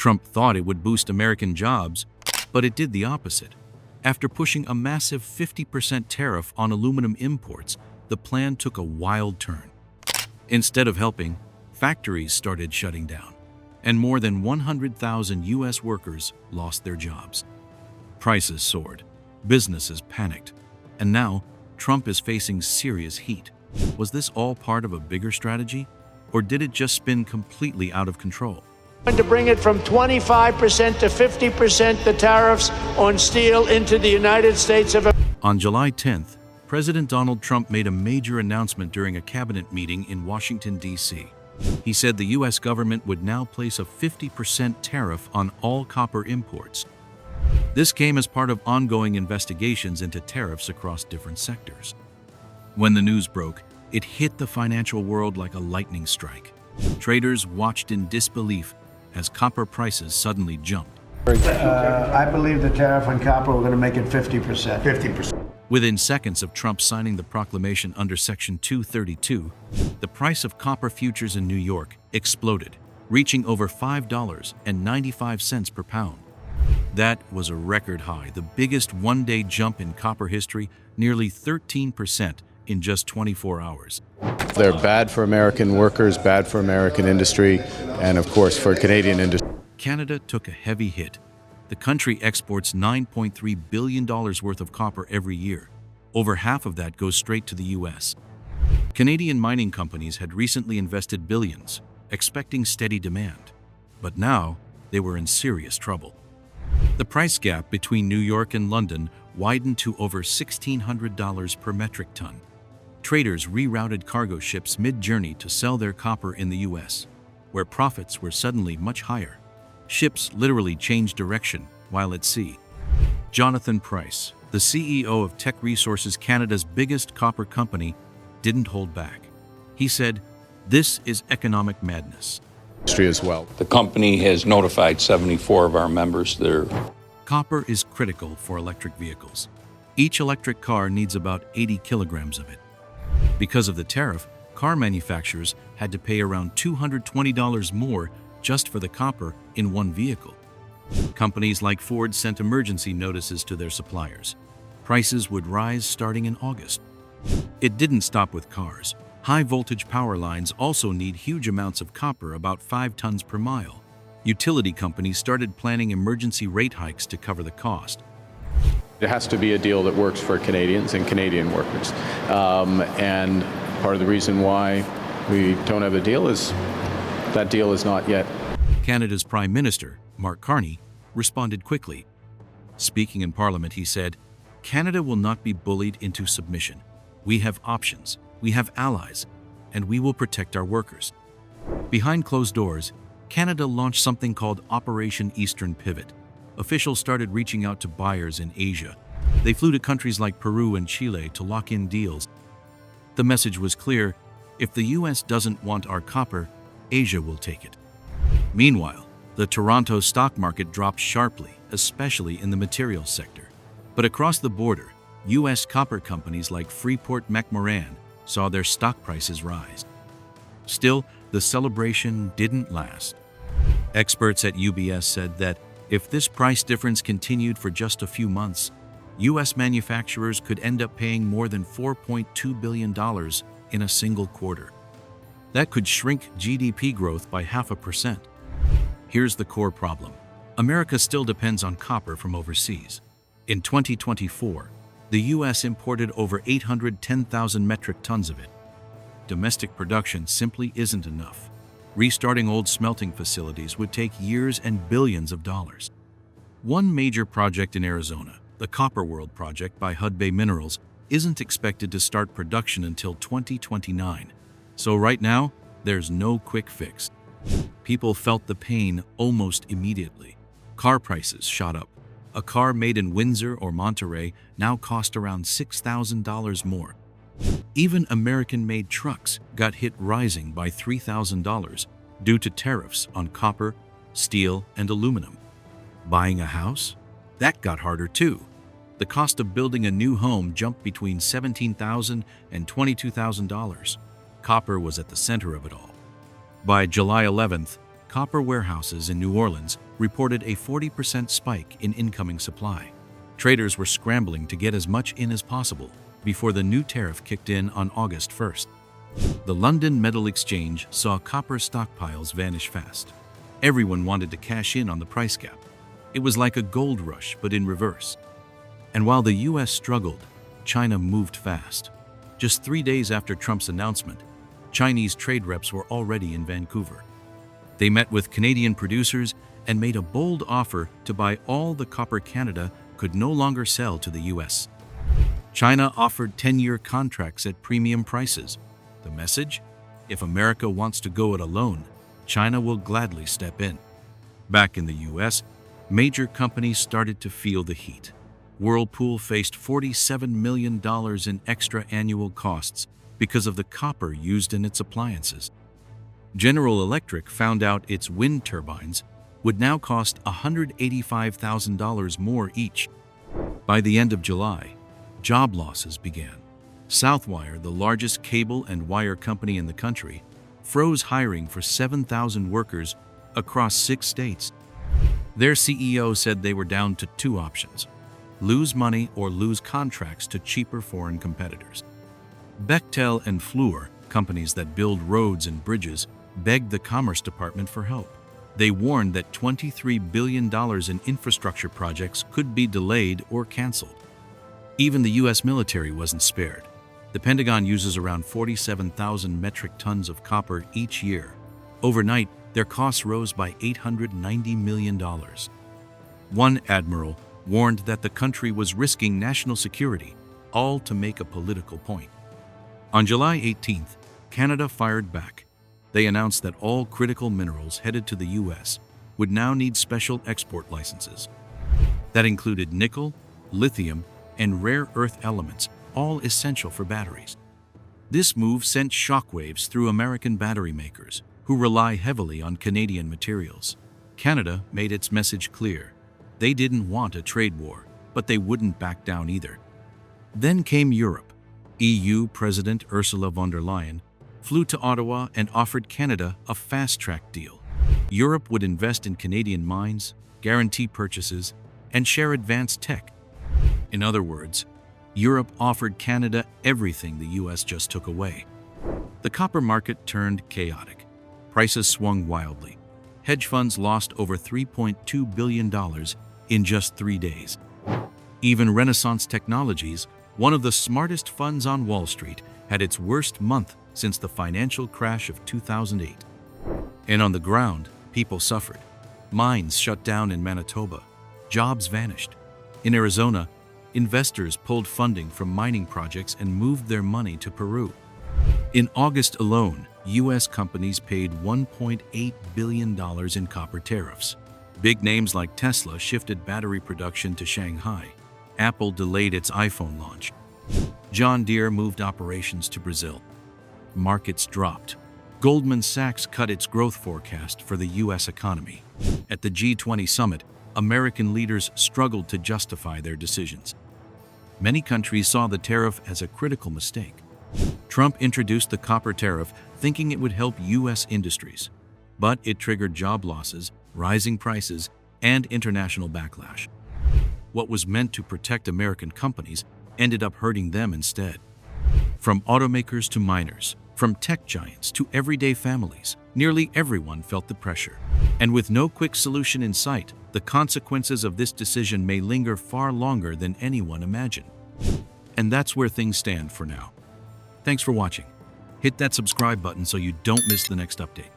Trump thought it would boost American jobs, but it did the opposite. After pushing a massive 50% tariff on aluminum imports, the plan took a wild turn. Instead of helping, factories started shutting down, and more than 100,000 U.S. workers lost their jobs. Prices soared, businesses panicked, and now Trump is facing serious heat. Was this all part of a bigger strategy, or did it just spin completely out of control? To bring it from 25% to 50% the tariffs on steel into the United States of America. On July 10th, President Donald Trump made a major announcement during a cabinet meeting in Washington, D.C. He said the U.S. government would now place a 50% tariff on all copper imports. This came as part of ongoing investigations into tariffs across different sectors. When the news broke, it hit the financial world like a lightning strike. Traders watched in disbelief as copper prices suddenly jumped. I believe the tariff on copper, we're going to make it 50%. 50%. Within seconds of Trump signing the proclamation under Section 232, the price of copper futures in New York exploded, reaching over $5.95 per pound. That was a record high, the biggest one-day jump in copper history, nearly 13% in just 24 hours. They're bad for American workers, bad for American industry, and of course for Canadian industry. Canada took a heavy hit. The country exports $9.3 billion worth of copper every year. Over half of that goes straight to the U.S. Canadian mining companies had recently invested billions, expecting steady demand. But now, they were in serious trouble. The price gap between New York and London widened to over $1,600 per metric ton. Traders rerouted cargo ships mid-journey to sell their copper in the U.S., where profits were suddenly much higher. Ships literally changed direction while at sea. Jonathan Price, the CEO of Teck Resources Canada's biggest copper company, didn't hold back. He said, "This is economic madness." As well. The company has notified 74 of our members. Copper is critical for electric vehicles. Each electric car needs about 80 kilograms of it. Because of the tariff, car manufacturers had to pay around $220 more just for the copper in one vehicle. Companies like Ford sent emergency notices to their suppliers. Prices would rise starting in August. It didn't stop with cars. High-voltage power lines also need huge amounts of copper, about 5 tons per mile. Utility companies started planning emergency rate hikes to cover the cost. It has to be a deal that works for Canadians and Canadian workers. And part of the reason why we don't have a deal is that deal is not yet. Canada's Prime Minister, Mark Carney, responded quickly. Speaking in Parliament, he said, "Canada will not be bullied into submission. We have options, we have allies, and we will protect our workers." Behind closed doors, Canada launched something called Operation Eastern Pivot. Officials started reaching out to buyers in Asia. They flew to countries like Peru and Chile to lock in deals. The message was clear: if the U.S. doesn't want our copper, Asia will take it. Meanwhile, the Toronto stock market dropped sharply, especially in the materials sector. But across the border, U.S. copper companies like Freeport-McMoRan saw their stock prices rise. Still, the celebration didn't last. Experts at UBS said that if this price difference continued for just a few months, U.S. manufacturers could end up paying more than $4.2 billion in a single quarter. That could shrink GDP growth by 0.5%. Here's the core problem. America still depends on copper from overseas. In 2024, the U.S. imported over 810,000 metric tons of it. Domestic production simply isn't enough. Restarting old smelting facilities would take years and billions of dollars. One major project in Arizona, the Copper World project by Hudbay Minerals, isn't expected to start production until 2029. So right now, there's no quick fix. People felt the pain almost immediately. Car prices shot up. A car made in Windsor or Monterey now cost around $6,000 more. Even American-made trucks got hit, rising by $3,000 due to tariffs on copper, steel, and aluminum. Buying a house? That got harder too. The cost of building a new home jumped between $17,000 and $22,000. Copper was at the center of it all. By July 11th, copper warehouses in New Orleans reported a 40% spike in incoming supply. Traders were scrambling to get as much in as possible before the new tariff kicked in on August 1st. The London Metal Exchange saw copper stockpiles vanish fast. Everyone wanted to cash in on the price gap. It was like a gold rush, but in reverse. And while the US struggled, China moved fast. Just 3 days after Trump's announcement, Chinese trade reps were already in Vancouver. They met with Canadian producers and made a bold offer to buy all the copper Canada could no longer sell to the US. China offered 10-year contracts at premium prices. The message? If America wants to go it alone, China will gladly step in. Back in the US, major companies started to feel the heat. Whirlpool faced $47 million in extra annual costs because of the copper used in its appliances. General Electric found out its wind turbines would now cost $185,000 more each. By the end of July, job losses began. Southwire, the largest cable and wire company in the country, froze hiring for 7,000 workers across 6 states. Their CEO said they were down to 2 options: lose money or lose contracts to cheaper foreign competitors. Bechtel and Fluor, companies that build roads and bridges, begged the Commerce Department for help. They warned that $23 billion in infrastructure projects could be delayed or canceled. Even the U.S. military wasn't spared. The Pentagon uses around 47,000 metric tons of copper each year. Overnight, their costs rose by $890 million. One admiral warned that the country was risking national security, all to make a political point. On July 18th, Canada fired back. They announced that all critical minerals headed to the U.S. would now need special export licenses. That included nickel, lithium, and rare earth elements, all essential for batteries. This move sent shockwaves through American battery makers, who rely heavily on Canadian materials. Canada made its message clear. They didn't want a trade war, but they wouldn't back down either. Then came Europe. EU President Ursula von der Leyen flew to Ottawa and offered Canada a fast-track deal. Europe would invest in Canadian mines, guarantee purchases, and share advanced tech. In other words, Europe offered Canada everything the US just took away. The copper market turned chaotic. Prices swung wildly. Hedge funds lost over $3.2 billion in just 3 days. Even Renaissance Technologies, one of the smartest funds on Wall Street, had its worst month since the financial crash of 2008. And on the ground, people suffered. Mines shut down in Manitoba. Jobs vanished. In Arizona, investors pulled funding from mining projects and moved their money to Peru. In August alone, U.S. companies paid $1.8 billion in copper tariffs. Big names like Tesla shifted battery production to Shanghai. Apple delayed its iPhone launch. John Deere moved operations to Brazil. Markets dropped. Goldman Sachs cut its growth forecast for the U.S. economy. At the G20 summit, American leaders struggled to justify their decisions. Many countries saw the tariff as a critical mistake. Trump introduced the copper tariff thinking it would help U.S. industries, but it triggered job losses, rising prices, and international backlash. What was meant to protect American companies ended up hurting them instead. From automakers to miners, from tech giants to everyday families, nearly everyone felt the pressure. And with no quick solution in sight, the consequences of this decision may linger far longer than anyone imagined. And that's where things stand for now. Thanks for watching. Hit that subscribe button so you don't miss the next update.